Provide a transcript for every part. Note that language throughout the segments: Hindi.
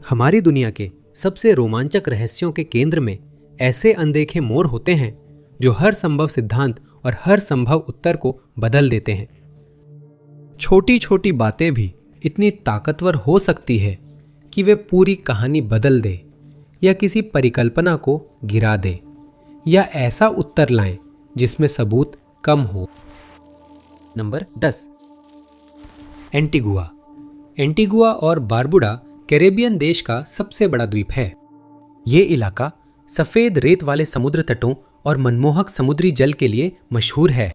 हमारी दुनिया के सबसे रोमांचक रहस्यों के केंद्र में ऐसे अनदेखे मोड़ होते हैं जो हर संभव सिद्धांत और हर संभव उत्तर को बदल देते हैं। छोटी छोटी बातें भी इतनी ताकतवर हो सकती है कि वे पूरी कहानी बदल दे या किसी परिकल्पना को गिरा दे या ऐसा उत्तर लाएं जिसमें सबूत कम हो। Number 10, Antigua. एंटीगुआ और बारबुडा कैरेबियन देश का सबसे बड़ा द्वीप है। ये इलाका सफेद रेत वाले समुद्र तटों और मनमोहक समुद्री जल के लिए मशहूर है।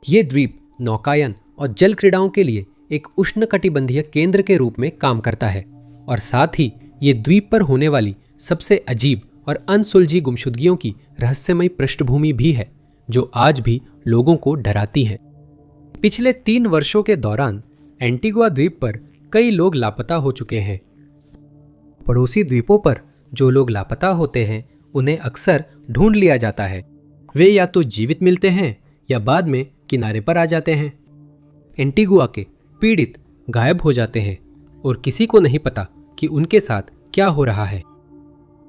ये द्वीप नौकायन और जल क्रीड़ाओं के लिए एक उष्णकटिबंधीय केंद्र के रूप में काम करता है और साथ ही ये द्वीप पर होने वाली सबसे अजीब और अनसुलझी गुमशुदगियों की रहस्यमयी पृष्ठभूमि भी है जो आज भी लोगों को डराती है। पिछले 3 वर्षों के दौरान एंटीगुआ द्वीप पर कई लोग लापता हो चुके हैं। पड़ोसी द्वीपों पर जो लोग लापता होते हैं उन्हें अक्सर ढूंढ लिया जाता है। वे या तो जीवित मिलते हैं या बाद में किनारे पर आ जाते हैं। एंटीगुआ के पीड़ित गायब हो जाते हैं और किसी को नहीं पता कि उनके साथ क्या हो रहा है।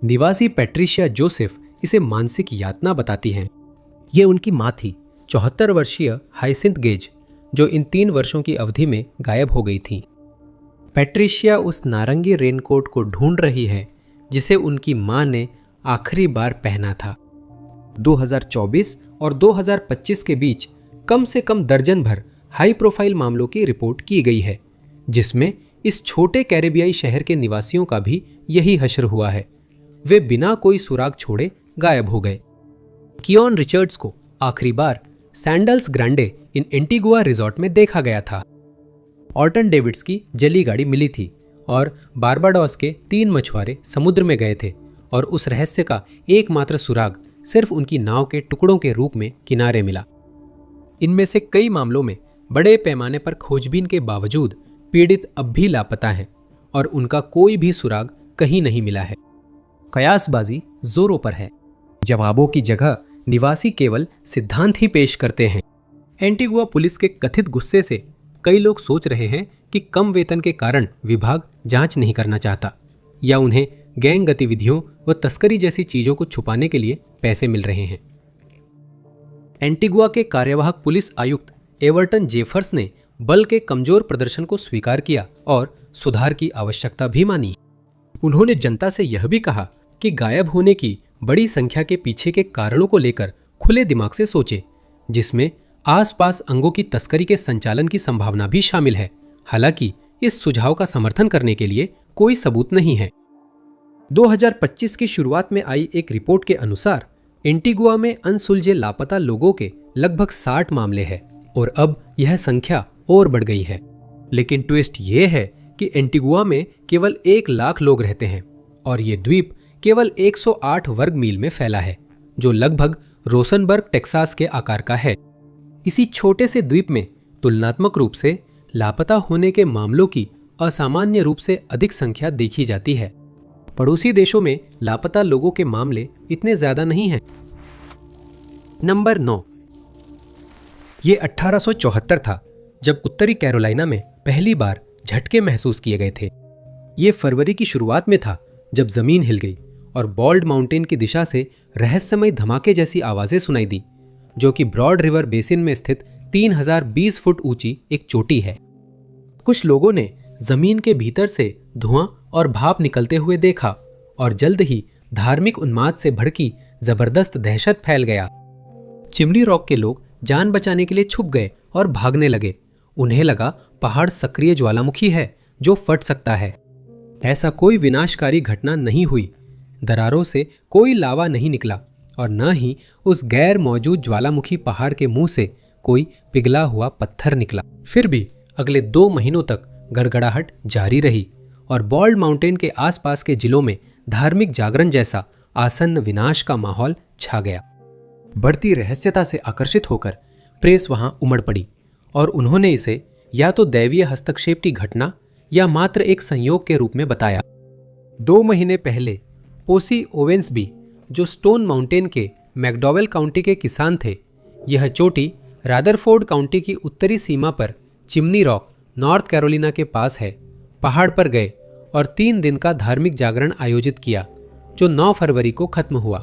निवासी पैट्रिशिया जोसेफ इसे मानसिक यातना बताती हैं। ये उनकी माँ थी, 74 वर्षीय हाइसिंथ गेज, जो इन 3 वर्षों की अवधि में गायब हो गई थी। पैट्रिशिया उस नारंगी रेनकोट को ढूंढ रही है जिसे उनकी मां ने आखिरी बार पहना था। 2024 और 2025 के बीच कम से कम दर्जन भर हाई प्रोफाइल मामलों की रिपोर्ट की गई है, जिसमें इस छोटे कैरेबियाई शहर के निवासियों का भी यही हश्र हुआ है। वे बिना कोई सुराग छोड़े गायब हो गए। कियोन रिचर्ड्स को आखिरी बार सैंडल्स ग्रांडे इन एंटीगुआ रिजॉर्ट में देखा गया था। ऑर्टन डेविड्स की जली गाड़ी मिली थी और बारबाडोस के 3 मछुआरे समुद्र में गए थे और उस रहस्य का एकमात्र सुराग सिर्फ उनकी नाव के टुकड़ों के रूप में किनारे मिला। इनमें से कई मामलों में बड़े पैमाने पर खोजबीन के बावजूद पीड़ित अब भी लापता हैं और उनका कोई भी सुराग कहीं नहीं मिला है। कयासबाजी जोरों पर है। जवाबों की जगह निवासी केवल सिद्धांत ही पेश करते हैं। एंटीगुआ पुलिस के कथित गुस्से से कई लोग सोच रहे हैं कि कम वेतन के कारण विभाग जांच नहीं करना चाहता या उन्हें गैंग गतिविधियों व तस्करी जैसी चीजों को छुपाने के लिए पैसे मिल रहे हैं। एंटीगुआ के कार्यवाहक पुलिस आयुक्त एवर्टन जेफर्स ने बल के कमजोर प्रदर्शन को स्वीकार किया और सुधार की आवश्यकता भी मानी। उन्होंने जनता से यह भी कहा कि गायब होने की बड़ी संख्या के पीछे के कारणों को लेकर खुले दिमाग से सोचे, जिसमें आसपास अंगों की तस्करी के संचालन की संभावना भी शामिल है। हालांकि इस सुझाव का समर्थन करने के लिए कोई सबूत नहीं है। 2025 की शुरुआत में आई एक रिपोर्ट के अनुसार एंटीगुआ में अनसुलझे लापता लोगों के लगभग 60 मामले हैं और अब यह संख्या और बढ़ गई है। लेकिन ट्विस्ट ये है कि एंटीगुआ में केवल 1 लाख लोग रहते हैं और ये द्वीप केवल 108 वर्ग मील में फैला है, जो लगभग रोसनबर्ग टेक्सास के आकार का है। इसी छोटे से द्वीप में तुलनात्मक रूप से लापता होने के मामलों की असामान्य रूप से अधिक संख्या देखी जाती है। पड़ोसी देशों में लापता लोगों के मामले इतने ज्यादा नहीं हैं। नंबर 9, ये 1874 था जब उत्तरी कैरोलिना में पहली बार झटके महसूस किए गए थे। ये फरवरी की शुरुआत में था जब जमीन हिल गई और बॉल्ड माउंटेन की दिशा से रहस्यमय धमाके जैसी आवाजें सुनाई दी, जो कि ब्रॉड रिवर बेसिन में स्थित 3020 फुट ऊंची एक चोटी है। कुछ लोगों ने जमीन के भीतर से धुआं और भाप निकलते हुए देखा और जल्द ही धार्मिक उन्माद से भड़की जबरदस्त दहशत फैल गया। चिमनी रॉक के लोग जान बचाने के लिए छुप गए और भागने लगे। उन्हें लगा पहाड़ सक्रिय ज्वालामुखी है जो फट सकता है। ऐसा कोई विनाशकारी घटना नहीं हुई। दरारों से कोई लावा नहीं निकला और न ही उस गैर मौजूद ज्वालामुखी पहाड़ के मुंह से कोई पिघला हुआ पत्थर निकला। फिर भी अगले 2 महीनों तक गड़गड़ाहट जारी रही और बॉल्ड माउंटेन के आसपास के जिलों में धार्मिक जागरण जैसा आसन्न विनाश का माहौल छा गया। बढ़ती रहस्यता से आकर्षित होकर प्रेस वहां उमड़ पड़ी और उन्होंने इसे या तो दैवीय हस्तक्षेप की घटना या मात्र एक संयोग के रूप में बताया। 2 महीने पहले पोसी ओवेंसबी, जो स्टोन माउंटेन के मैकडॉवेल काउंटी के किसान थे, यह चोटी रादरफोर्ड काउंटी की उत्तरी सीमा पर चिमनी रॉक, नॉर्थ कैरोलिना के पास है, पहाड़ पर गए और 3 दिन का धार्मिक जागरण आयोजित किया, जो 9 फरवरी को खत्म हुआ।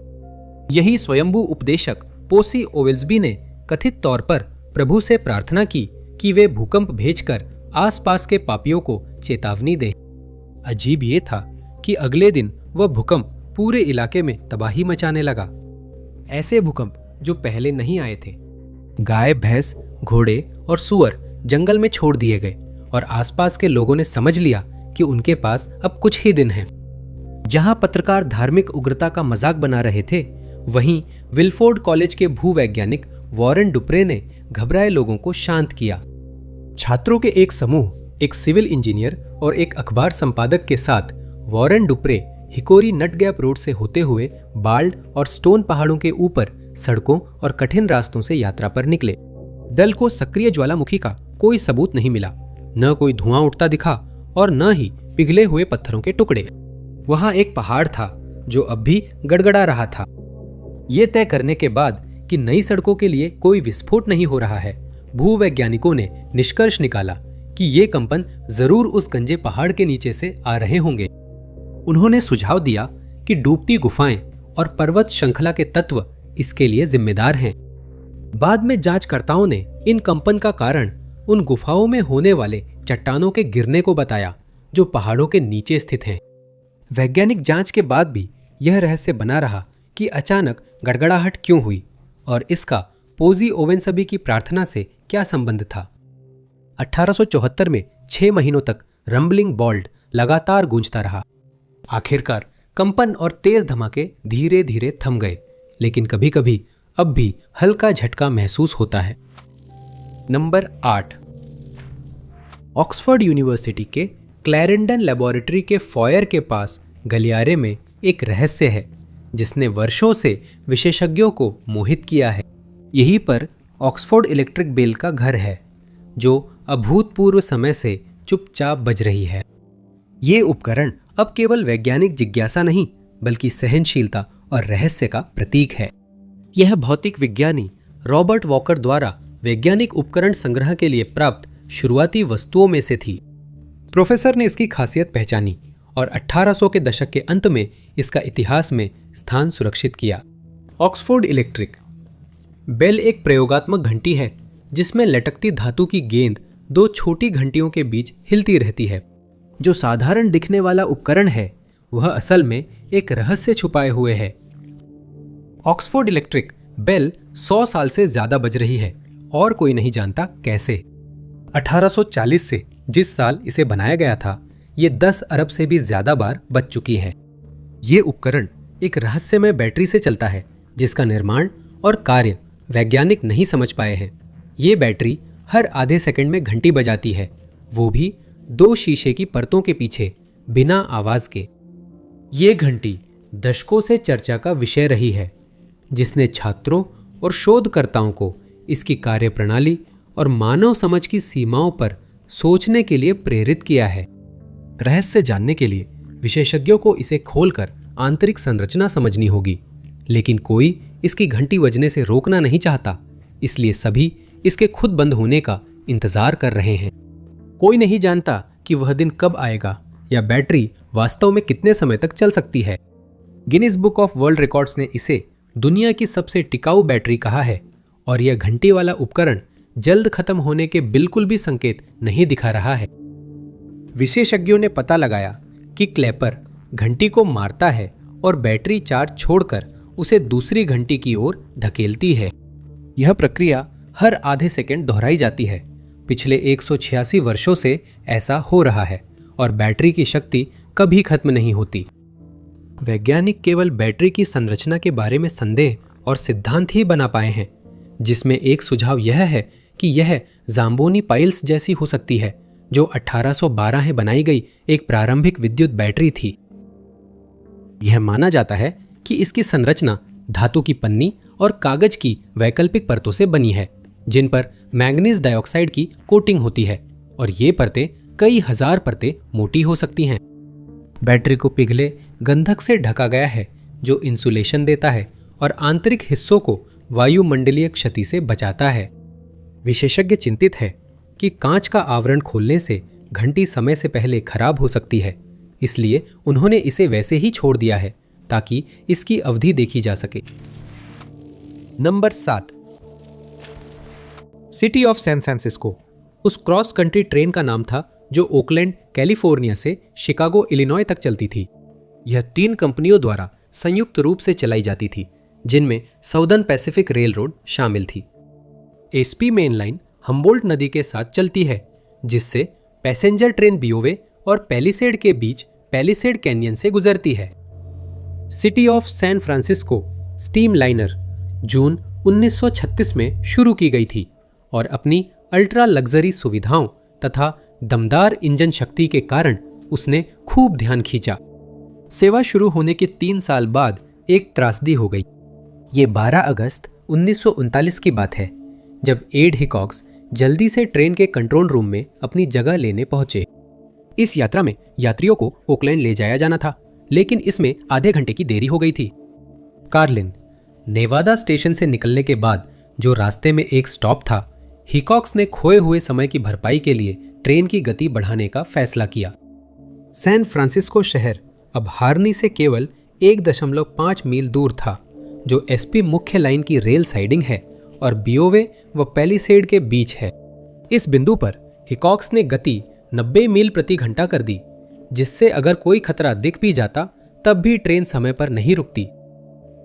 यही स्वयंभू उपदेशक पोसी ओवेल्सबी ने कथित तौर पर प्रभु से प्रार्थना की कि वे भूकंप भेजकर आसपास के पापियों को चेतावनी दें। अजीब ये था कि अगले दिन वह भूकंप पूरे इलाके में तबाही मचाने लगा। ऐसे भूकंप जो पहले नहीं आए थे। गाय, भैंस, घोड़े और सुअर जंगल में छोड़ दिए गए और आसपास के लोगों ने समझ लिया कि उनके पास अब कुछ ही दिन हैं। जहां पत्रकार धार्मिक उग्रता का मजाक बना रहे थे, वहीं विलफोर्ड कॉलेज के भूवैज्ञानिक वॉरेन डुप्रे ने घबराए लोगों को शांत किया। छात्रों के एक समूह, एक सिविल इंजीनियर और एक अखबार संपादक के साथ वॉरेन डुप्रे हिकोरी नट गैप रोड से होते हुए बाल्ड और स्टोन पहाड़ों के ऊपर सड़कों और कठिन रास्तों से यात्रा पर निकले। दल को सक्रिय ज्वालामुखी का कोई सबूत नहीं मिला, न कोई धुआं उठता दिखा और न ही पिघले हुए पत्थरों के टुकड़े। वहां एक पहाड़ था जो अब भी गड़गड़ा रहा था। ये तय करने के बाद कि नई सड़कों के लिए कोई विस्फोट नहीं हो रहा है, भूवैज्ञानिकों ने निष्कर्ष निकाला कि ये कंपन जरूर उस गंजे पहाड़ के नीचे से आ रहे होंगे। उन्होंने सुझाव दिया कि डूबती गुफाएं और पर्वत श्रृंखला के तत्व इसके लिए जिम्मेदार हैं। बाद में जांचकर्ताओं ने इन कंपन का कारण उन गुफाओं में होने वाले चट्टानों के गिरने को बताया, जो पहाड़ों के नीचे स्थित हैं। वैज्ञानिक जांच के बाद भी यह रहस्य बना रहा कि अचानक गड़गड़ाहट क्यों हुई और इसका पोजी ओवेन्सबी की प्रार्थना से क्या संबंध था। 1874 में 6 महीनों तक रंबलिंग बॉल्ट लगातार गूंजता रहा। आखिरकार कंपन और तेज धमाके धीरे धीरे थम गए, लेकिन कभी कभी अब भी हल्का झटका महसूस होता है। नंबर 8, ऑक्सफोर्ड यूनिवर्सिटी के क्लैरेंडन लेबोरेटरी के फॉयर के पास गलियारे में एक रहस्य है जिसने वर्षों से विशेषज्ञों को मोहित किया है। यहीं पर ऑक्सफोर्ड इलेक्ट्रिक बेल का घर है, जो अभूतपूर्व समय से चुपचाप बज रही है। ये उपकरण अब केवल वैज्ञानिक जिज्ञासा नहीं, बल्कि सहनशीलता और रहस्य का प्रतीक है। यह भौतिक विज्ञानी रॉबर्ट वॉकर द्वारा वैज्ञानिक उपकरण संग्रह के लिए प्राप्त शुरुआती वस्तुओं में से थी। प्रोफेसर ने इसकी खासियत पहचानी और 1800 के दशक के अंत में इसका इतिहास में स्थान सुरक्षित किया। ऑक्सफोर्ड इलेक्ट्रिक बेल एक प्रयोगात्मक घंटी है जिसमें लटकती धातु की गेंद 2 छोटी घंटियों के बीच हिलती रहती है। जो साधारण दिखने वाला उपकरण है, वह असल में एक रहस्य छुपाए हुए है। ऑक्सफोर्ड इलेक्ट्रिक बेल 100 साल से ज्यादा बज रही है और कोई नहीं जानता कैसे। 1840 से जिस साल इसे बनाया गया था, ये 10 अरब से भी ज्यादा बार बज चुकी है। ये उपकरण एक रहस्यमय बैटरी से चलता है जिसका निर्माण और कार्य वैज्ञानिक नहीं समझ पाए हैं। ये बैटरी हर आधे सेकंड में घंटी बजाती है, वो भी 2 शीशे की परतों के पीछे, बिना आवाज के। ये घंटी दशकों से चर्चा का विषय रही है, जिसने छात्रों और शोधकर्ताओं को इसकी कार्यप्रणाली और मानव समझ की सीमाओं पर सोचने के लिए प्रेरित किया है। रहस्य जानने के लिए विशेषज्ञों को इसे खोलकर आंतरिक संरचना समझनी होगी, लेकिन कोई इसकी घंटी बजने से रोकना नहीं चाहता, इसलिए सभी इसके खुद बंद होने का इंतजार कर रहे हैं। कोई नहीं जानता कि वह दिन कब आएगा या बैटरी वास्तव में कितने समय तक चल सकती है। Guinness book of world records ने इसे दुनिया की सबसे टिकाऊ बैटरी कहा है और यह घंटी वाला उपकरण जल्द खत्म होने के बिल्कुल भी संकेत नहीं दिखा रहा है। विशेषज्ञों ने पता लगाया कि क्लैपर घंटी को मारता है और बैटरी चार्ज छोड़कर उसे दूसरी घंटी की ओर धकेलती है। यह प्रक्रिया हर आधे सेकंड दोहराई जाती है। पिछले 186 वर्षों से ऐसा हो रहा है और बैटरी की शक्ति कभी खत्म नहीं होती। वैज्ञानिक केवल बैटरी की संरचना के बारे में संदेह और सिद्धांत ही बना पाए हैं, जिसमें एक सुझाव यह है कि यह जाम्बोनी पाइल्स जैसी हो सकती है, जो 1812 में बनाई गई एक प्रारंभिक विद्युत बैटरी थी। यह माना जाता है कि इसकी संरचना धातु की पन्नी और कागज की वैकल्पिक परतों से बनी है, जिन पर मैंगनीज डाइऑक्साइड की कोटिंग होती है और ये परतें कई हजार परतें मोटी हो सकती हैं। बैटरी को पिघले गंधक से ढका गया है, जो इंसुलेशन देता है और आंतरिक हिस्सों को वायुमंडलीय क्षति से बचाता है। विशेषज्ञ चिंतित है कि कांच का आवरण खोलने से घंटी समय से पहले खराब हो सकती है, इसलिए उन्होंने इसे वैसे ही छोड़ दिया है ताकि इसकी अवधि देखी जा सके। Number 7, city of San Francisco. उस क्रॉस कंट्री ट्रेन का नाम था जो ओकलैंड कैलिफोर्निया से शिकागो इलिनॉय तक चलती थी। यह 3 कंपनियों द्वारा संयुक्त रूप से चलाई जाती थी, जिनमें साउदर्न पैसिफिक रेल रोड शामिल थी। एसपी मेन लाइन हम्बोल्ट नदी के साथ चलती है, जिससे पैसेंजर ट्रेन बीओवे और पैलिसेड के बीच पैलिसेड कैनियन से गुजरती है। City of San Francisco steam liner जून 1936 में शुरू की गई थी और अपनी अल्ट्रा लग्जरी सुविधाओं तथा दमदार इंजन शक्ति के कारण उसने खूब ध्यान खींचा। सेवा शुरू होने के 3 साल बाद एक त्रासदी हो गई। ये 12 अगस्त 1939 की बात है, जब एड हिकॉक्स जल्दी से ट्रेन के कंट्रोल रूम में अपनी जगह लेने पहुंचे। इस यात्रा में यात्रियों को ओकलैंड ले जाया जाना था, लेकिन इसमें आधे घंटे की देरी हो गई थी। कार्लिन नेवादा स्टेशन से निकलने के बाद जो रास्ते में एक स्टॉप था, हिकॉक्स ने खोए हुए समय की भरपाई के लिए ट्रेन की गति बढ़ाने का फैसला किया। सैन फ्रांसिस्को शहर अब हार्नी से केवल 1.5 मील दूर था, जो एसपी मुख्य लाइन की रेल साइडिंग है और बीओवे व पैलिसेड के बीच है। इस बिंदु पर हिकॉक्स ने गति 90 मील प्रति घंटा कर दी, जिससे अगर कोई खतरा दिख भी जाता तब भी ट्रेन समय पर नहीं रुकती।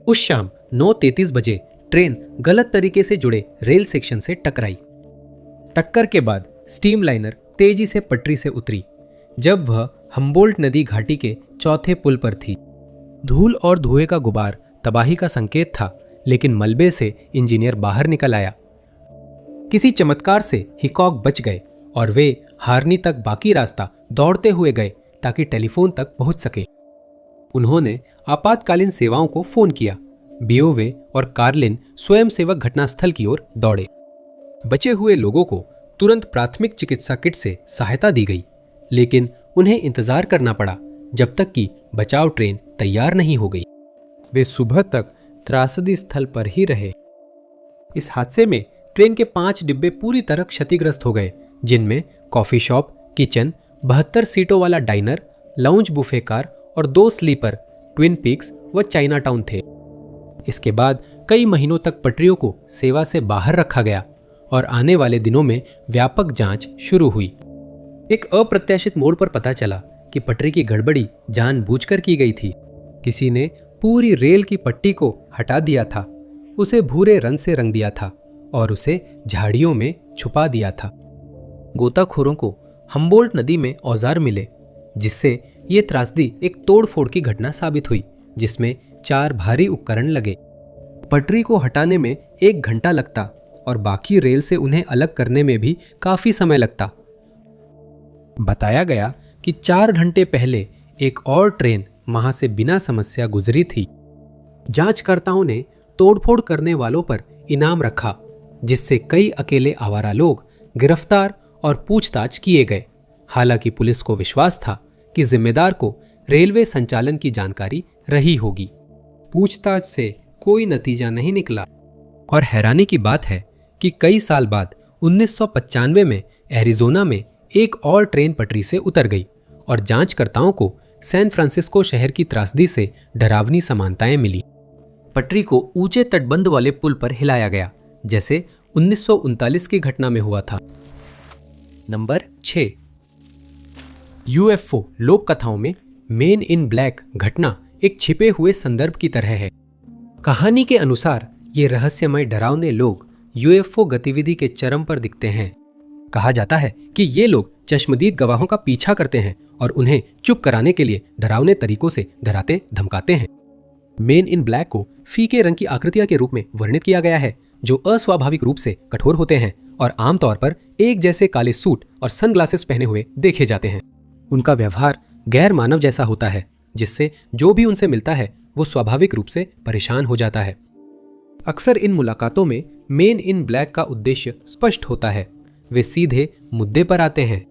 उस शाम 9:33 बजे ट्रेन गलत तरीके से जुड़े रेल सेक्शन से टकराई। टक्कर के बाद स्टीम लाइनर तेजी से पटरी से उतरी। जब वह हम्बोल्ट नदी घाटी के चौथे पुल पर थी, धूल और धुएं का गुबार तबाही का संकेत था, लेकिन मलबे से इंजीनियर बाहर निकल आया। किसी चमत्कार से हिकॉक बच गए और वे हार्नी तक बाकी रास्ता दौड़ते हुए गए ताकि टेलीफोन तक पहुंच सके। उन्होंने आपातकालीन सेवाओं को फोन किया। बीओवे और कार्लिन स्वयंसेवक घटनास्थल की ओर दौड़े। बचे हुए लोगों को तुरंत प्राथमिक चिकित्सा किट से सहायता दी गई, लेकिन उन्हें इंतजार करना पड़ा जब तक कि बचाव ट्रेन तैयार नहीं हो गई। वे सुबह तक त्रासदी स्थल पर ही रहे। इस हादसे में ट्रेन के 5 डिब्बे पूरी तरह क्षतिग्रस्त हो गए, जिनमें कॉफी शॉप, किचन, 72 सीटों वाला डाइनर, लाउंज बुफे कार और 2 स्लीपर ट्विन पीक्स व चाइना टाउन थे। इसके बाद कई महीनों तक पटरियों को सेवा से बाहर रखा गया और आने वाले दिनों में व्यापक जांच शुरू हुई। एक अप्रत्याशित मोड़ पर पता चला कि पटरी की गड़बड़ी जानबूझकर की गई थी। किसी ने पूरी रेल की पट्टी को हटा दिया था, उसे भूरे रंग से रंग दिया था और उसे झाड़ियों में छुपा दिया था। गोताखोरों को हम्बोल्ट नदी में औजार मिले, जिससे ये त्रासदी एक तोड़फोड़ की घटना साबित हुई, जिसमें 4 भारी उपकरण लगे। पटरी को हटाने में 1 घंटा लगता और बाकी रेल से उन्हें अलग करने में भी काफी समय लगता। बताया गया कि 4 घंटे पहले एक और ट्रेन वहां से बिना समस्या गुजरी थी। जांचकर्ताओं ने तोड़फोड़ करने वालों पर इनाम रखा, जिससे कई अकेले आवारा लोग गिरफ्तार और पूछताछ किए गए। हालांकि पुलिस को विश्वास था कि जिम्मेदार को रेलवे संचालन की जानकारी रही होगी। पूछताछ से कोई नतीजा नहीं निकला और हैरानी की बात है कि कई साल बाद 1995 में एरिजोना में एक और ट्रेन पटरी से उतर गई और जांचकर्ताओं को सैन फ्रांसिस्को शहर की त्रासदी से डरावनी समानताएं मिली। पटरी को ऊंचे तटबंध वाले पुल पर हिलाया गया, जैसे 1939 की घटना में हुआ था। नंबर 6, यूएफओ लोक कथाओं में मेन इन ब्लैक घटना एक छिपे हुए संदर्भ की तरह है। कहानी के अनुसार ये रहस्यमय डरावने लोग यूएफओ गतिविधि के चरम पर दिखते हैं। कहा जाता है कि ये लोग चश्मदीद गवाहों का पीछा करते हैं और उन्हें चुप कराने के लिए डरावने तरीकों से डराते धमकाते हैं। मेन इन ब्लैक को फीके रंग की आकृतियां के रूप में वर्णित किया गया है, जो अस्वाभाविक रूप से कठोर होते हैं और आमतौर पर एक जैसे काले सूट और सनग्लासेस पहने हुए देखे जाते हैं। उनका व्यवहार गैर मानव जैसा होता है, जिससे जो भी उनसे मिलता है वो स्वाभाविक रूप से परेशान हो जाता है। अक्सर इन मुलाकातों में मेन इन ब्लैक का उद्देश्य स्पष्ट होता है। वे सीधे मुद्दे पर आते हैं।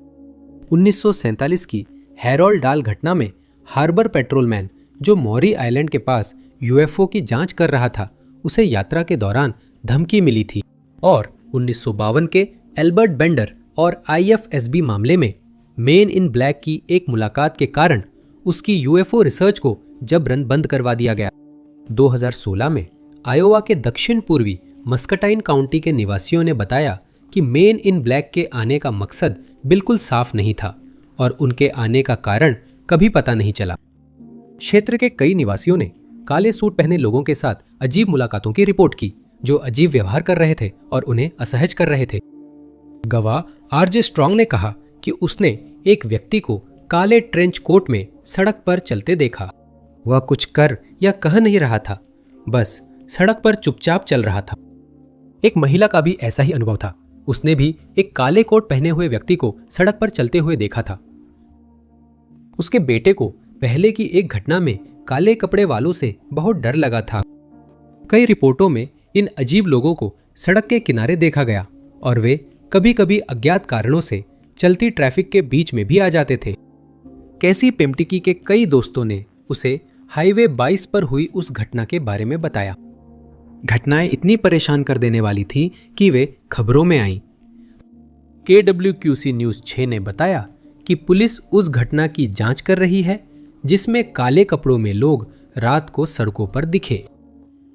1947 की हैरोल्ड डाल घटना में हार्बर पेट्रोलमैन, जो मॉरी आइलैंड के पास यूएफओ की जांच कर रहा था, उसे यात्रा के दौरान धमकी मिली थी। और 1952 के एल्बर्ट बेंडर और आईएफएसबी मामले में मेन इन ब्लैक की एक मुलाकात के कारण उसकी यूएफओ रिसर्च को जबरन बंद करवा दिया गया। 2016 में आयोवा के दक्षिण पूर्वी मस्कटाइन काउंटी के निवासियों ने बताया कि मेन इन ब्लैक के आने का मकसद बिल्कुल साफ नहीं था और उनके आने का कारण कभी पता नहीं चला। क्षेत्र के कई निवासियों ने काले सूट पहने लोगों के साथ अजीब मुलाकातों की रिपोर्ट की, जो अजीब व्यवहार कर रहे थे और उन्हें असहज कर रहे थे। गवाह आरजे स्ट्रॉन्ग ने कहा कि उसने एक व्यक्ति को काले ट्रेंच कोट में सड़क पर चलते देखा। वह कुछ कर या कह नहीं रहा था, बस सड़क पर चुपचाप चल रहा था। एक महिला का भी ऐसा ही अनुभव था। उसने भी एक काले कोट पहने हुए व्यक्ति को सड़क पर चलते हुए देखा था। उसके बेटे को पहले की एक घटना में काले कपड़े वालों से बहुत डर लगा था। कई रिपोर्टों में इन अजीब लोगों को सड़क के किनारे देखा गया और वे कभी कभी अज्ञात कारणों से चलती ट्रैफिक के बीच में भी आ जाते थे। कैसी पेम्प्टिकी के कई दोस्तों ने उसे हाईवे 22 पर हुई उस घटना के बारे में बताया। घटनाएं इतनी परेशान कर देने वाली थी कि वे खबरों में आईं। KWQC न्यूज़ 6 ने बताया कि पुलिस उस घटना की जांच कर रही है जिसमें काले कपड़ों में लोग रात को सड़कों पर दिखे।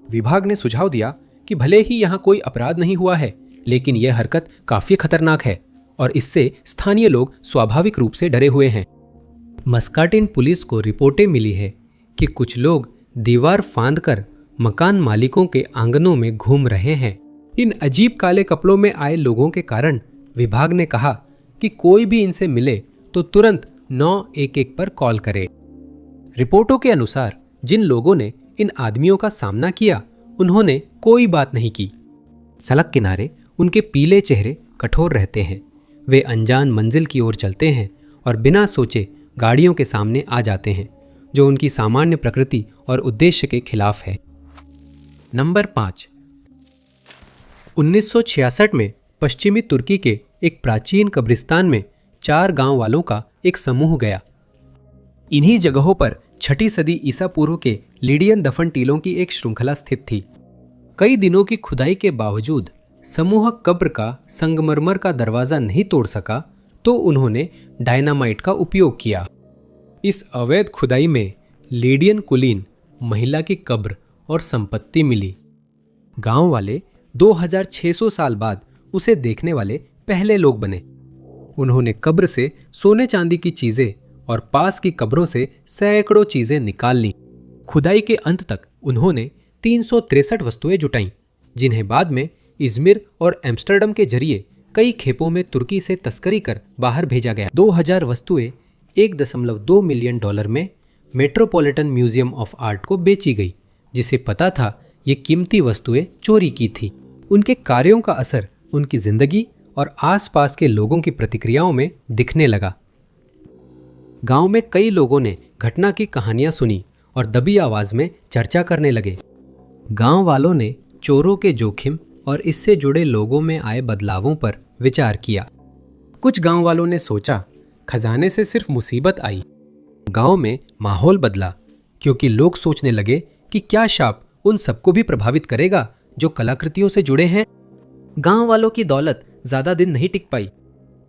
विभाग ने सुझाव दिया कि भले ही यहाँ कोई अपराध नहीं हुआ है, लेकिन यह हरकत काफी खतरनाक है और इससे स्थानीय लोग स्वाभाविक रूप से डरे हुए हैं। मस्काटिन पुलिस को रिपोर्टें मिली है कि कुछ लोग दीवार फांदकर मकान मालिकों के आंगनों में घूम रहे हैं। इन अजीब काले कपड़ों में आए लोगों के कारण विभाग ने कहा कि कोई भी इनसे मिले तो तुरंत 911 पर कॉल करे। रिपोर्टों के अनुसार जिन लोगों ने इन आदमियों का सामना किया उन्होंने कोई बात नहीं की। सड़क किनारे उनके पीले चेहरे कठोर रहते हैं। वे अनजान मंजिल की ओर चलते हैं और बिना सोचे गाड़ियों के सामने आ जाते हैं, जो उनकी सामान्य प्रकृति और उद्देश्य के खिलाफ है। नंबर 5। 1966 में पश्चिमी तुर्की के एक प्राचीन कब्रिस्तान में 4 गांव वालों का एक समूह गया। इन्हीं जगहों पर 6ठी सदी ईसा पूर्व के लीडियन दफन टीलों की एक श्रृंखला स्थित थी। कई दिनों की खुदाई के बावजूद समूह कब्र का संगमरमर का दरवाजा नहीं तोड़ सका तो उन्होंने डायनामाइट का उपयोग किया। इस अवैध खुदाई में लीडियन कुलीन महिला की कब्र और संपत्ति मिली। गांव वाले 2600 साल बाद उसे देखने वाले पहले लोग बने। उन्होंने कब्र से सोने चांदी की चीजें और पास की कब्रों से सैकड़ों चीजें निकाल लीं। खुदाई के अंत तक उन्होंने 363 वस्तुएं जुटाईं, जिन्हें बाद में इज़मिर और एम्स्टर्डम के जरिए कई खेपों में तुर्की से तस्करी कर बाहर भेजा गया। 2000 वस्तुएं $1.2 मिलियन में मेट्रोपॉलिटन म्यूजियम ऑफ आर्ट को बेची गई, जिसे पता था ये कीमती वस्तुएं चोरी की थी। उनके कार्यों का असर उनकी जिंदगी और आसपास के लोगों की प्रतिक्रियाओं में दिखने लगा। गांव में कई लोगों ने घटना की कहानियां सुनी और दबी आवाज में चर्चा करने लगे। गांव वालों ने चोरों के जोखिम और इससे जुड़े लोगों में आए बदलावों पर विचार किया। कुछ गांव वालों ने सोचा खजाने से सिर्फ मुसीबत आई। गांव में माहौल बदला क्योंकि लोग सोचने लगे कि क्या शाप उन सबको भी प्रभावित करेगा जो कलाकृतियों से जुड़े हैं। गांव वालों की दौलत ज्यादा दिन नहीं टिक पाई।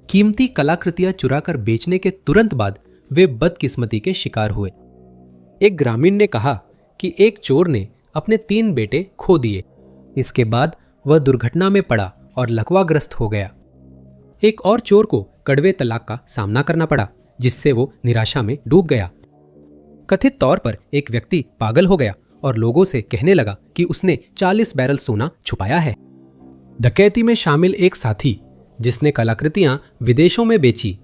कीमती कलाकृतियां चुराकर बेचने के तुरंत बाद वे बदकिस्मती के शिकार हुए। एक ग्रामीण ने कहा कि एक चोर ने अपने 3 बेटे खो दिए। इसके बाद वह दुर्घटना में पड़ा और लकवाग्रस्त हो गया। एक और चोर को कड़वे तलाक का सामना करना पड़ा, जिससे वो निराशा में डूब गया। कथित तौर पर एक व्यक्ति पागल हो गया और लोगों से कहने लगा कि उसने 40 बैरल सोना छुपाया है। डकैती में शामिल एक साथी जिसने कलाकृतियां विदेशों में बेची,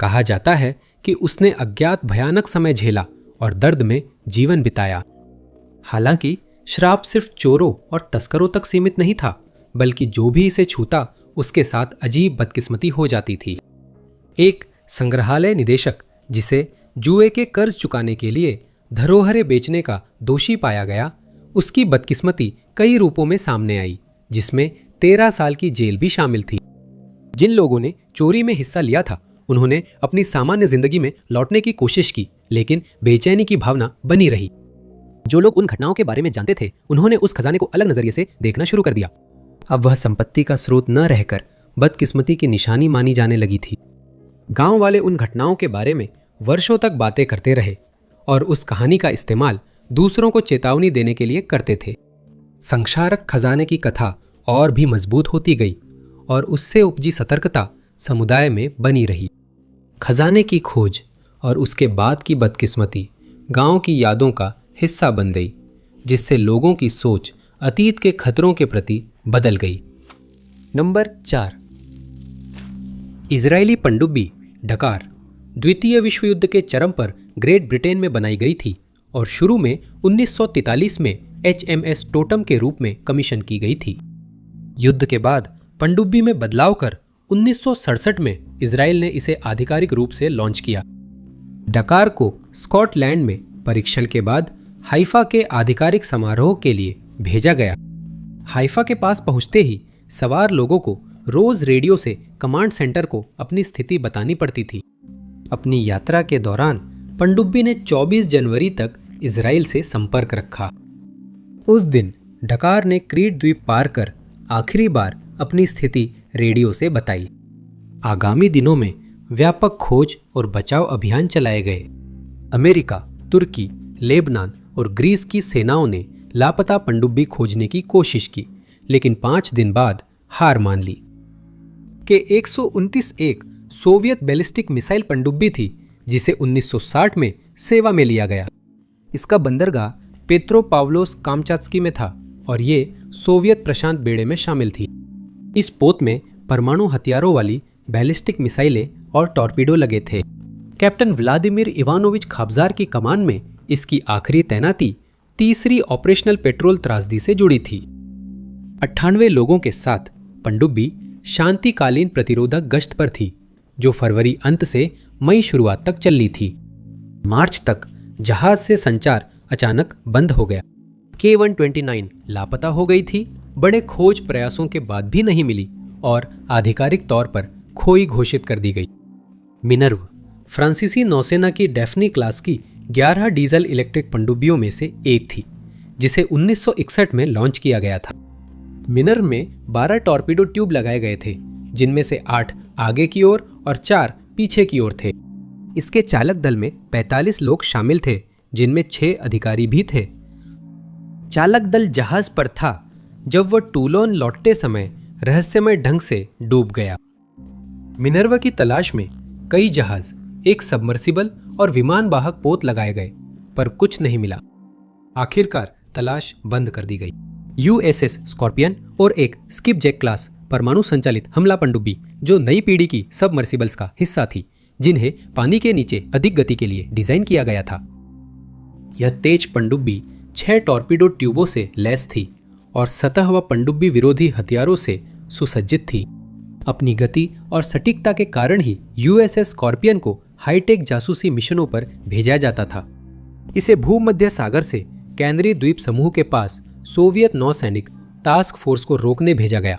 कहा जाता है कि उसने अज्ञात भयानक समय झेला और दर्द में जीवन बिताया। हालांकि श्राप सिर्फ चोरों और तस्करों तक सीमित नहीं था, बल्कि जो भी इसे छूता उसके साथ अजीब बदकिस्मती हो जाती थी। एक संग्रहालय निदेशक जिसे जुए के कर्ज चुकाने के लिए धरोहरें बेचने का दोषी पाया गया, उसकी बदकिस्मती कई रूपों में सामने आई, जिसमें 13 साल की जेल भी शामिल थी। जिन लोगों ने चोरी में हिस्सा लिया था उन्होंने अपनी सामान्य जिंदगी में लौटने की कोशिश की, लेकिन बेचैनी की भावना बनी रही। जो लोग उन घटनाओं के बारे में जानते थे उन्होंने उस खजाने को अलग नजरिए से देखना शुरू कर दिया। अब वह संपत्ति का स्रोत न रहकर बदकिस्मती की निशानी मानी जाने लगी थी। गांव वाले उन घटनाओं के बारे में वर्षों तक बातें करते रहे, और उस कहानी का इस्तेमाल दूसरों को चेतावनी देने के लिए करते थे। संक्षारक खजाने की कथा और भी मजबूत होती गई और उससे उपजी सतर्कता समुदाय में बनी रही। खजाने की खोज और उसके बाद की बदकिस्मती गांव की यादों का हिस्सा बन गई, जिससे लोगों की सोच अतीत के खतरों के प्रति बदल गई। नंबर 4, इजरायली पनडुब्बी डकार द्वितीय विश्व युद्ध के चरम पर ग्रेट ब्रिटेन में बनाई गई थी और शुरू में 1943 में HMS टोटम के रूप में कमीशन की गई थी। युद्ध के बाद पनडुब्बी में बदलाव कर 1967 में इजराइल ने इसे आधिकारिक रूप से लॉन्च किया। डकार को स्कॉटलैंड में परीक्षण के बाद हाइफा के आधिकारिक समारोह के लिए भेजा गया। हाइफा के पास पहुंचते ही सवार लोगों को रोज रेडियो से कमांड सेंटर को अपनी स्थिति बतानी पड़ती थी। अपनी यात्रा के दौरान पनडुब्बी ने 24 जनवरी तक इजराइल से संपर्क रखा। उस दिन डकार ने क्रीट द्वीप पार कर आखिरी बार अपनी स्थिति रेडियो से बताई। आगामी दिनों में व्यापक खोज और बचाव अभियान चलाए गए। अमेरिका, तुर्की, लेबनान और ग्रीस की सेनाओं ने लापता पनडुब्बी खोजने की कोशिश की, लेकिन 5 दिन बाद हार मान ली। के 129 एक सोवियत बैलिस्टिक मिसाइल पनडुब्बी थी, जिसे 1960 में सेवा में लिया गया। इसका बंदरगाह पेट्रोपाव्लोस कामचात्स्की में था और ये सोवियत प्रशांत बेड़े में शामिल थी। इस पोत में परमाणु हथियारों वाली बैलिस्टिक मिसाइलें और टॉर्पीडो लगे थे। कैप्टन व्लादिमीर इवानोविच खाबजार की कमान में इसकी आखिरी तैनाती तीसरी ऑपरेशनल पेट्रोल त्रासदी से जुड़ी थी। 98 लोगों के साथ पनडुब्बी शांतिकालीन प्रतिरोधक गश्त पर थी, जो फरवरी अंत से मई शुरुआत तक चलनी थी। मार्च तक जहाज से संचार अचानक बंद हो गया। K-129 लापता हो गई थी, बड़े खोज प्रयासों के बाद भी नहीं मिली और आधिकारिक तौर पर खोई घोषित कर दी गई। मिनर्व फ्रांसीसी नौसेना की डेफनी क्लास की 11 डीजल इलेक्ट्रिक पनडुब्बियों में से एक थी, जिसे 1961 में लॉन्च किया गया था। मिनर्व में 12 टॉर्पीडो ट्यूब लगाए गए थे, जिनमें से 8 आगे की ओर और 4 पीछे की ओर थे। इसके चालक दल में 45 लोग शामिल थे, जिनमें 6 अधिकारी भी थे। चालक दल जहाज पर था जब वह टूलोन लौटते समय रहस्यमय ढंग से डूब गया। मिनर्वा की तलाश में कई जहाज, एक सबमर्सिबल और विमान वाहक पोत लगाए गए, पर कुछ नहीं मिला। आखिरकार तलाश बंद कर दी गई। USS स्कॉर्पियन और एक स्किपजैक क्लास परमाणु संचालित हमला पनडुब्बी, जो नई पीढ़ी की सबमर्सिबल्स का हिस्सा थी, जिन्हें पानी के नीचे अधिक गति के लिए डिजाइन किया गया था। यह तेज पनडुब्बी 6 टॉर्पीडो ट्यूबों से लैस थी और सतह व पनडुब्बी विरोधी हथियारों से सुसज्जित थी। अपनी गति और सटीकता के कारण ही USS स्कॉर्पियन को हाईटेक जासूसी मिशनों पर भेजा जाता था। इसे भूमध्य सागर से कैनरी द्वीप समूह के पास सोवियत नौसैनिक टास्क फोर्स को रोकने भेजा गया,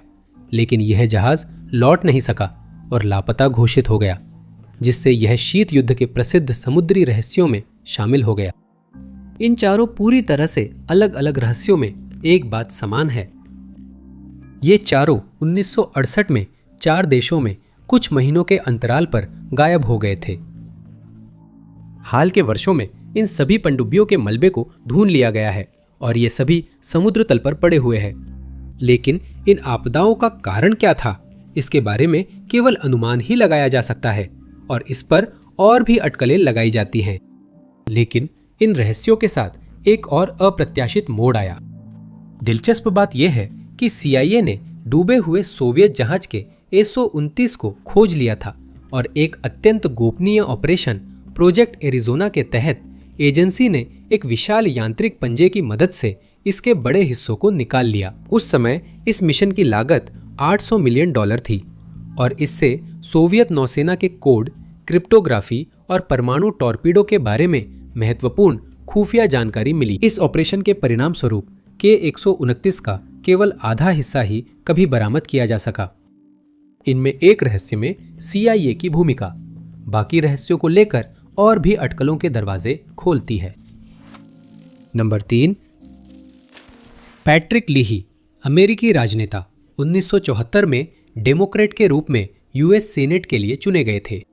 लेकिन यह जहाज लौट नहीं सका और लापता घोषित हो गया, जिससे यह शीत युद्ध के प्रसिद्ध समुद्री रहस्यों में शामिल हो गया। इन चारों पूरी तरह से अलग अलग रहस्यों में एक बात समान है। ये चारों 1968 में 4 देशों में कुछ महीनों के अंतराल पर गायब हो गए थे। हाल के वर्षों में इन सभी पनडुब्बियों के मलबे को ढूंढ लिया गया है और ये सभी समुद्र तल पर पड़े हुए हैं। लेकिन इन आपदाओं का कारण क्या था, इसके बारे में केवल अनुमान ही लगाया जा सकता है और इस पर और भी अटकलें लगाई जाती हैं। लेकिन इन रहस्यों के साथ एक और अप्रत्याशित मोड़ आया। दिलचस्प बात यह है कि CIA ने डूबे हुए सोवियत जहाज के 129 को खोज लिया था और एक अत्यंत गोपनीय ऑपरेशन प्रोजेक्ट एरिजोना के तहत एजेंसी ने एक विशाल यांत्रिक पंजे की मदद से इसके बड़े हिस्सों को निकाल लिया। उस समय इस मिशन की लागत $800 मिलियन थी और इससे सोवियत नौसेना के कोड, क्रिप्टोग्राफी और परमाणु टॉर्पीडो के बारे में महत्वपूर्ण खुफिया जानकारी मिली। इस ऑपरेशन के परिणाम स्वरूप K-129 का केवल आधा हिस्सा ही कभी बरामद किया जा सका। इनमें एक रहस्य में CIA की भूमिका बाकी रहस्यों को लेकर और भी अटकलों के दरवाजे खोलती है। नंबर 3, पैट्रिक लीही, अमेरिकी राजनेता, 1974 में डेमोक्रेट के रूप में US सीनेट के लिए चुने गए थे।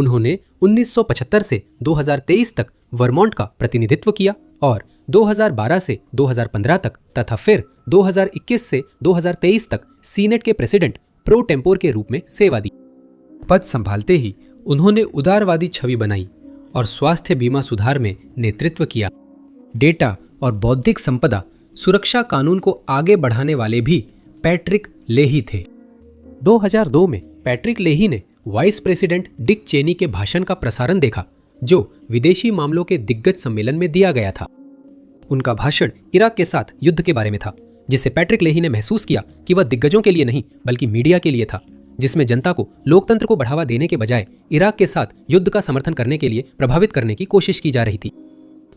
उन्होंने 1975 से 2023 तक वर्मोंट का प्रतिनिधित्व किया और 2012 से 2015 तक तथा फिर 2021 से 2023 तक सीनेट के प्रेसिडेंट प्रो टेम्पोर के रूप में सेवा दी। पद संभालते ही उन्होंने उदारवादी छवि बनाई और स्वास्थ्य बीमा सुधार में नेतृत्व किया। डेटा और बौद्धिक संपदा सुरक्षा कानून को आगे बढ़ाने वाले भी पैट्रिक लेही थे। 2002 में पैट्रिक लेही ने वाइस प्रेसिडेंट डिक चेनी के भाषण का प्रसारण देखा, जो विदेशी मामलों के दिग्गज सम्मेलन में दिया गया था। उनका भाषण इराक के साथ युद्ध के बारे में था, जिससे पैट्रिक लेही ने महसूस किया कि वह दिग्गजों के लिए नहीं बल्कि मीडिया के लिए था, जिसमें जनता को लोकतंत्र को बढ़ावा देने के बजाय इराक के साथ युद्ध का समर्थन करने के लिए प्रभावित करने की कोशिश की जा रही थी।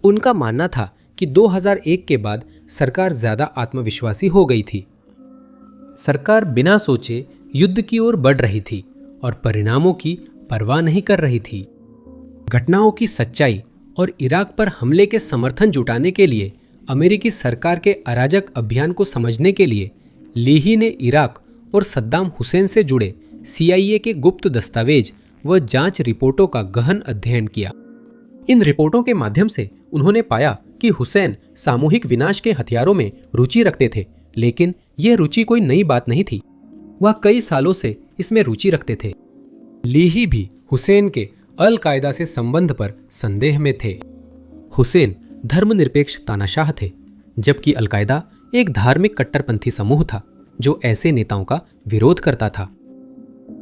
उनका मानना था कि 2001 के बाद सरकार ज्यादा आत्मविश्वासी हो गई थी। सरकार बिना सोचे युद्ध की ओर बढ़ रही थी और परिणामों की परवाह नहीं कर रही थी। घटनाओं की सच्चाई और इराक पर हमले के समर्थन जुटाने के लिए अमेरिकी सरकार के अराजक अभियान को समझने के लिए लेही ने इराक और सद्दाम हुसैन से जुड़े CIA के गुप्त दस्तावेज व जांच रिपोर्टों का गहन अध्ययन किया। इन रिपोर्टों के माध्यम से उन्होंने पाया कि हुसैन सामूहिक विनाश के हथियारों में रुचि रखते थे, लेकिन यह रुचि कोई नई बात नहीं थी। वह कई सालों से इसमें रुचि रखते थे। लेही भी हुसैन के अल कायदा से संबंध पर संदेह में थे। हुसैन धर्मनिरपेक्ष तानाशाह थे, जबकि अल कायदा एक धार्मिक कट्टरपंथी समूह था जो ऐसे नेताओं का विरोध करता था।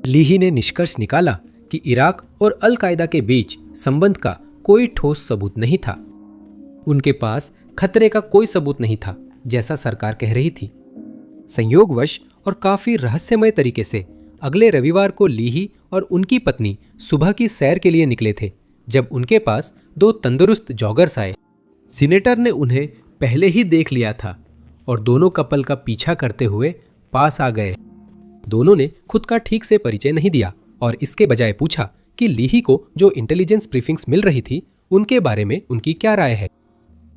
लेही ने निष्कर्ष निकाला कि इराक और अल कायदा के बीच संबंध का कोई ठोस सबूत नहीं था। उनके पास खतरे का कोई सबूत नहीं था, जैसा सरकार कह रही थी। संयोगवश और काफी रहस्यमय तरीके से अगले रविवार को लेही और उनकी पत्नी सुबह की सैर के लिए निकले थे, जब उनके पास 2 तंदुरुस्त जॉगर्स आए। सीनेटर ने उन्हें पहले ही देख लिया था और दोनों कपल का पीछा करते हुए पास आ गए। दोनों ने खुद का ठीक से परिचय नहीं दिया और इसके बजाय पूछा कि लेही को जो इंटेलिजेंस ब्रीफिंग्स मिल रही थी उनके बारे में उनकी क्या राय है।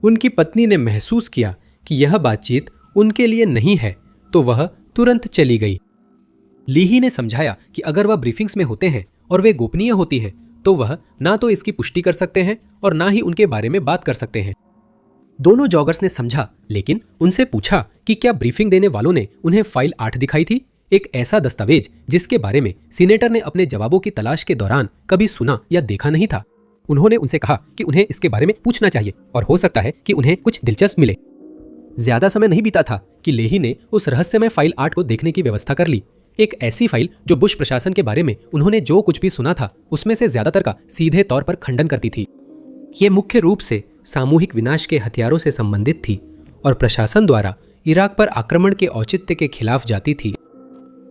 उनकी पत्नी ने महसूस किया कि यह बातचीत उनके लिए नहीं है, तो वह तुरंत चली गई। लेही ने समझाया कि अगर वह ब्रीफिंग्स में होते हैं और वे गोपनीय होती है, तो वह ना तो इसकी पुष्टि कर सकते हैं और ना ही उनके बारे में बात कर सकते हैं। दोनों जॉगर्स ने समझा, लेकिन उनसे पूछा कि क्या ब्रीफिंग देने वालों ने उन्हें फाइल 8 दिखाई थी, एक ऐसा दस्तावेज जिसके बारे में सीनेटर ने अपने जवाबों की तलाश के दौरान कभी सुना या देखा नहीं था। उन्होंने उनसे कहा कि उन्हें इसके बारे में पूछना चाहिए और हो सकता है कि उन्हें कुछ दिलचस्प मिले। ज्यादा समय नहीं बीता था कि लेही ने उस रहस्यमय फाइल 8 को देखने की व्यवस्था कर ली। एक ऐसी फाइल जो बुश प्रशासन के बारे में उन्होंने जो कुछ भी सुना था उसमें से ज्यादातर का सीधे तौर पर खंडन करती थी। ये मुख्य रूप से सामूहिक विनाश के हथियारों से संबंधित थी और प्रशासन द्वारा इराक पर आक्रमण के औचित्य के खिलाफ जाती थी।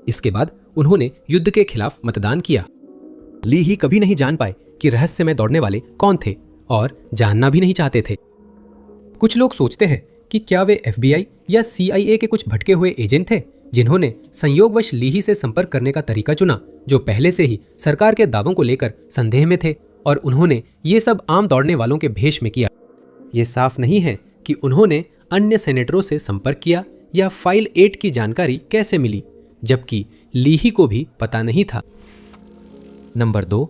इसके बाद उन्होंने युद्ध के खिलाफ मतदान किया। लेही कभी नहीं जान पाए कि रहस्य में दौड़ने वाले कौन थे और जानना भी नहीं चाहते थे। कुछ लोग सोचते हैं कि क्या वे FBI या CIA के कुछ भटके हुए एजेंट थे जिन्होंने संयोगवश लेही से संपर्क करने का तरीका चुना, जो पहले से ही सरकार के दावों को लेकर संदेह में थे, और उन्होंने ये सब आम दौड़ने वालों के भेष में किया। ये साफ नहीं है कि उन्होंने अन्य सेनेटरों से संपर्क किया या फाइल 8 की जानकारी कैसे मिली, जबकि लेही को भी पता नहीं था। नंबर 2,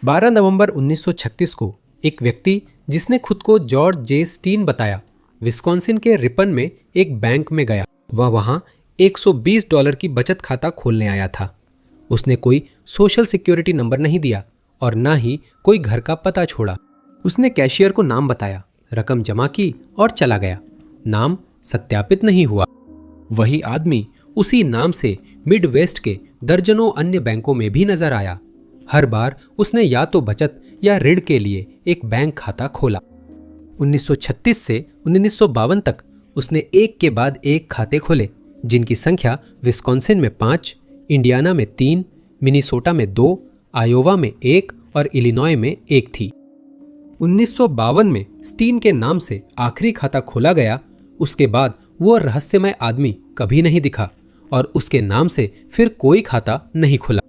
12 नवंबर 1936 को एक व्यक्ति जिसने खुद को जॉर्ज जे स्टीन बताया, विस्कॉन्सिन के रिपन में एक बैंक में गया। वह वहां $120 की बचत खाता खोलने आया था। उसने कोई सोशल सिक्योरिटी नंबर नहीं दिया और ना ही कोई घर का पता छोड़ा। उसने कैशियर को नाम बताया, रकम जमा की और चला गया। नाम सत्यापित नहीं हुआ। वही आदमी उसी नाम से मिड वेस्ट के दर्जनों अन्य बैंकों में भी नजर आया। हर बार उसने या तो बचत या ऋण के लिए एक बैंक खाता खोला। 1936 से 1952 तक उसने एक के बाद एक खाते खोले, जिनकी संख्या विस्कॉन्सिन में 5, इंडियाना में 3, मिनीसोटा में 2, आयोवा में 1 और इलिनॉय में 1 थी। 1952 में स्टीन के नाम से आखिरी खाता खोला गया। उसके बाद वो रहस्यमय आदमी कभी नहीं दिखा और उसके नाम से फिर कोई खाता नहीं खुला।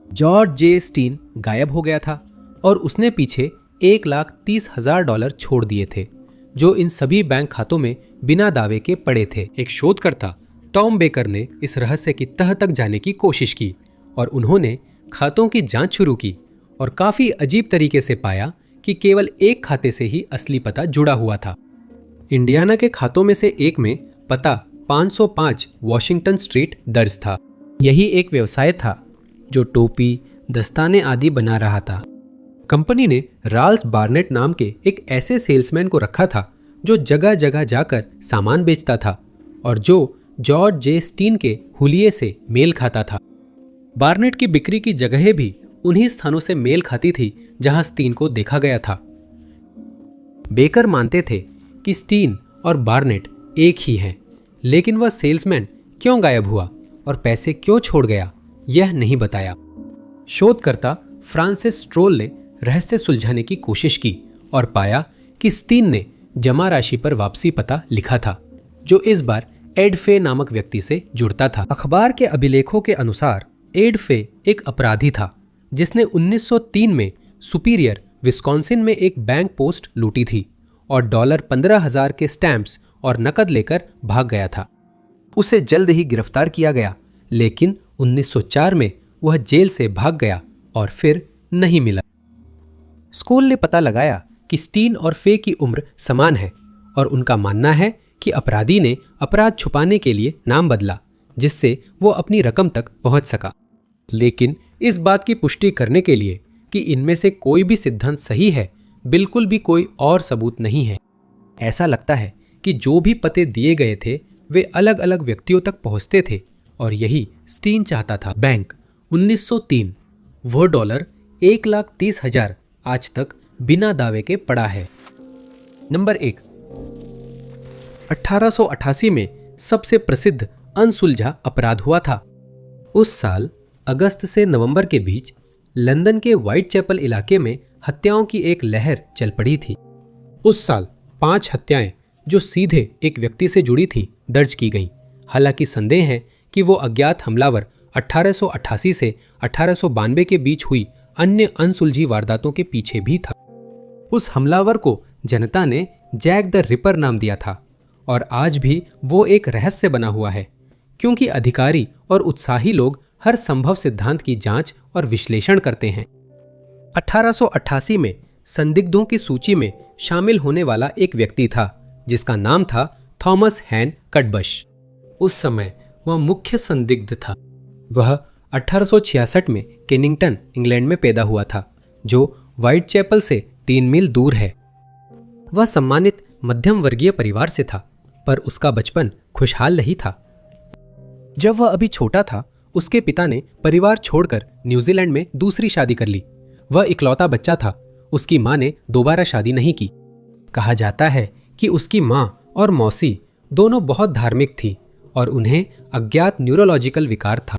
जॉर्ज जे स्टीन गायब हो गया था और उसने पीछे $1,30,000 छोड़ दिए थे, जो इन सभी बैंक खातों में बिना दावे के पड़े थे। एक शोधकर्ता टॉम बेकर ने इस रहस्य की तह तक जाने की कोशिश की और उन्होंने खातों की जांच शुरू की और काफी अजीब तरीके से पाया कि केवल एक खाते से ही असली पता जुड़ा हुआ था। इंडियाना के खातों में से एक में पता 505 वॉशिंगटन स्ट्रीट दर्ज था। यही एक व्यवसाय था जो टोपी, दस्ताने आदि बना रहा था। कंपनी ने राल्स बार्नेट नाम के एक ऐसे सेल्समैन को रखा था जो जगह जगह जाकर सामान बेचता था और जो जॉर्ज जे स्टीन के हुलिये से मेल खाता था। बार्नेट की बिक्री की जगहें भी उन्हीं स्थानों से मेल खाती थी जहां स्टीन को देखा गया था। बेकर मानते थे कि स्टीन और बार्नेट एक ही हैं, लेकिन वह सेल्समैन क्यों गायब हुआ और पैसे क्यों छोड़ गया, यह नहीं बताया। शोधकर्ता फ्रांसिस स्ट्रोल ने रहस्य सुलझाने की कोशिश की और पाया कि स्टीन ने जमा राशि पर वापसी पता लिखा था, जो इस बार एड फे नामक व्यक्ति से जुड़ता था। अखबार के अभिलेखों के अनुसार एड फे एक अपराधी था जिसने 1903 में सुपीरियर विस्कॉन्सिन में एक बैंक पोस्ट लूटी थी और $15,000 के स्टैम्प्स और नकद लेकर भाग गया था। उसे जल्द ही गिरफ्तार किया गया, लेकिन 1904 में वह जेल से भाग गया और फिर नहीं मिला। स्कूल ने पता लगाया कि स्टीन और फे की उम्र समान है और उनका मानना है कि अपराधी ने अपराध छुपाने के लिए नाम बदला, जिससे वो अपनी रकम तक पहुंच सका। लेकिन इस बात की पुष्टि करने के लिए कि इनमें से कोई भी सिद्धांत सही है, बिल्कुल भी कोई और सबूत नहीं है। ऐसा लगता है कि जो भी पते दिए गए थे वे अलग अलग व्यक्तियों तक पहुंचते थे और यही स्टीन चाहता था। बैंक 1903, वह $1,30,000 आज तक बिना दावे के पड़ा है। नंबर 1, 1888 में सबसे प्रसिद्ध अनसुलझा अपराध हुआ था। उस साल अगस्त से नवंबर के बीच लंदन के व्हाइट चैपल इलाके में हत्याओं की एक लहर चल पड़ी थी। उस साल 5 हत्याएं जो सीधे एक व्यक्ति से जुड़ी थी दर्ज की गईं। हालांकि संदेह है कि वो अज्ञात हमलावर 1888 से 1892 के बीच हुई अन्य अनसुलझी वारदातों के पीछे भी था। उस हमलावर को जनता ने जैक द रिपर नाम दिया था और आज भी वो एक रहस्य बना हुआ है, क्योंकि अधिकारी और उत्साही लोग हर संभव सिद्धांत की जांच और विश्लेषण करते हैं। 1888 में संदिग्धों की सूची में शामिल होने वाला एक व्यक्ति था जिसका नाम था थॉमस हैन कटबश। उस समय वह मुख्य संदिग्ध था। वह 1866 में केनिंगटन, इंग्लैंड में पैदा हुआ था, जो व्हाइट चैपल से 3 मील दूर है। वह सम्मानित मध्यम वर्गीय परिवार से था, पर उसका बचपन खुशहाल नहीं था। जब वह अभी छोटा था, उसके पिता ने परिवार छोड़कर न्यूजीलैंड में दूसरी शादी कर ली। वह इकलौता बच्चा था। उसकी मां ने दोबारा शादी नहीं की। कहा जाता है कि उसकी मां और मौसी दोनों बहुत धार्मिक थी और उन्हें अज्ञात न्यूरोलॉजिकल विकार था।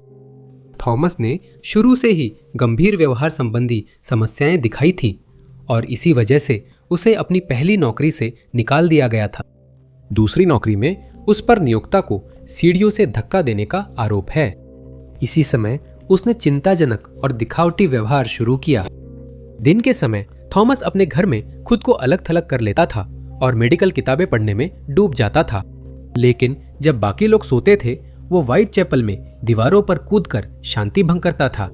थॉमस ने शुरू से ही गंभीर व्यवहार संबंधी समस्याएं दिखाई थी और इसी वजह से उसे अपनी पहली नौकरी से निकाल दिया गया था। दूसरी नौकरी में उस पर नियोक्ता को सीढ़ियों से धक्का देने का आरोप है। इसी समय उसने चिंताजनक और दिखावटी व्यवहार शुरू किया। दिन के समय थॉमस अपने घर में खुद को अलग थलग कर लेता था और मेडिकल किताबें पढ़ने में डूब जाता था। लेकिन जब बाकी लोग सोते थे, वो व्हाइट चैपल में दीवारों पर कूदकर शांति भंग करता था।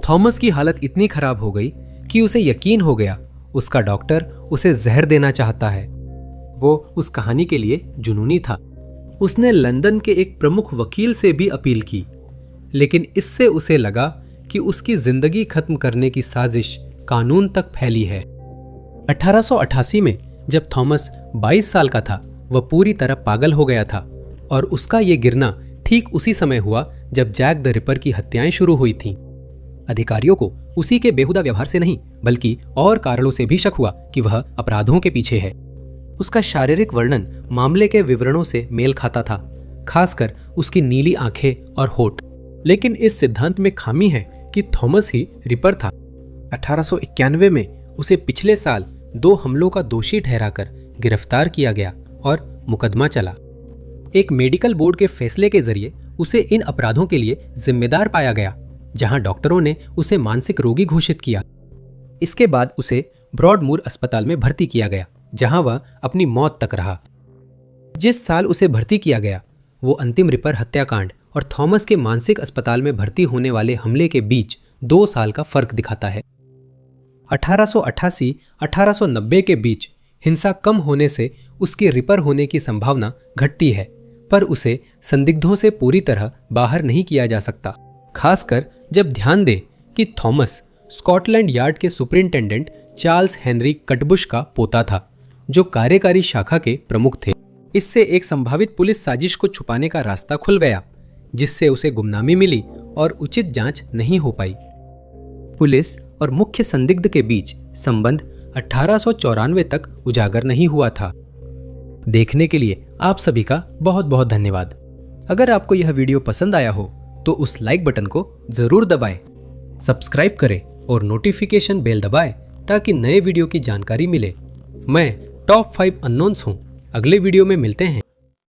थॉमस की हालत इतनी खराब हो गई कि उसे यकीन हो गया उसका डॉक्टर उसे जहर देना चाहता है। वो उस कहानी के लिए जुनूनी था। उसने लंदन के एक प्रमुख वकील से भी अपील की, लेकिन इससे उसे लगा कि उसकी जिंदगी खत्म करने की साजिश कानून तक फैली है। 1888 में जब थॉमस 22 साल का था, वह पूरी तरह पागल हो गया था और उसका ये गिरना ठीक उसी समय हुआ जब जैक द रिपर की हत्याएं शुरू हुई थीं। अधिकारियों को उसी के बेहुदा व्यवहार से नहीं, बल्कि और कारणों से भी शक हुआ कि वह अपराधों के पीछे है। उसका शारीरिक वर्णन मामले के विवरणों से मेल खाता था, खासकर उसकी नीली आंखें और होठ। लेकिन इस सिद्धांत में खामी है कि थॉमस ही रिपर था। 1891 में उसे पिछले साल 2 हमलों का दोषी ठहराकर गिरफ्तार किया गया और मुकदमा चला। एक मेडिकल बोर्ड के फैसले के जरिए उसे इन अपराधों के लिए जिम्मेदार पाया गया, जहां डॉक्टरों ने उसे मानसिक रोगी घोषित किया। इसके बाद उसे ब्रॉडमूर अस्पताल में भर्ती किया गया, जहां वह अपनी मौत तक रहा। जिस साल उसे भर्ती किया गया, वो अंतिम रिपर हत्याकांड और थॉमस के मानसिक अस्पताल में भर्ती होने वाले हमले के बीच 2 साल का फर्क दिखाता है। 1888-1890 के बीच हिंसा कम होने से उसके रिपर होने की संभावना घटती है, पर उसे संदिग्धों से पूरी तरह बाहर नहीं किया जा सकता, खासकर जब ध्यान दें कि थॉमस स्कॉटलैंड यार्ड के सुपरिंटेंडेंट चार्ल्स हेनरी कटबुश का पोता था, जो कार्यकारी शाखा के प्रमुख थे। इससे एक संभावित पुलिस साजिश को छुपाने का रास्ता खुल गया, जिससे उसे गुमनामी मिली और उचित जांच नहीं हो पाई। पुलिस और मुख्य संदिग्ध के बीच संबंध 1894 तक उजागर नहीं हुआ था। देखने के लिए आप सभी का बहुत बहुत धन्यवाद। अगर आपको यह वीडियो पसंद आया हो तो उस लाइक बटन को जरूर दबाएं, सब्सक्राइब करें और नोटिफिकेशन बेल दबाएं ताकि नए वीडियो की जानकारी मिले। मैं टॉप 5 अननोन्स हूं। अगले वीडियो में मिलते हैं।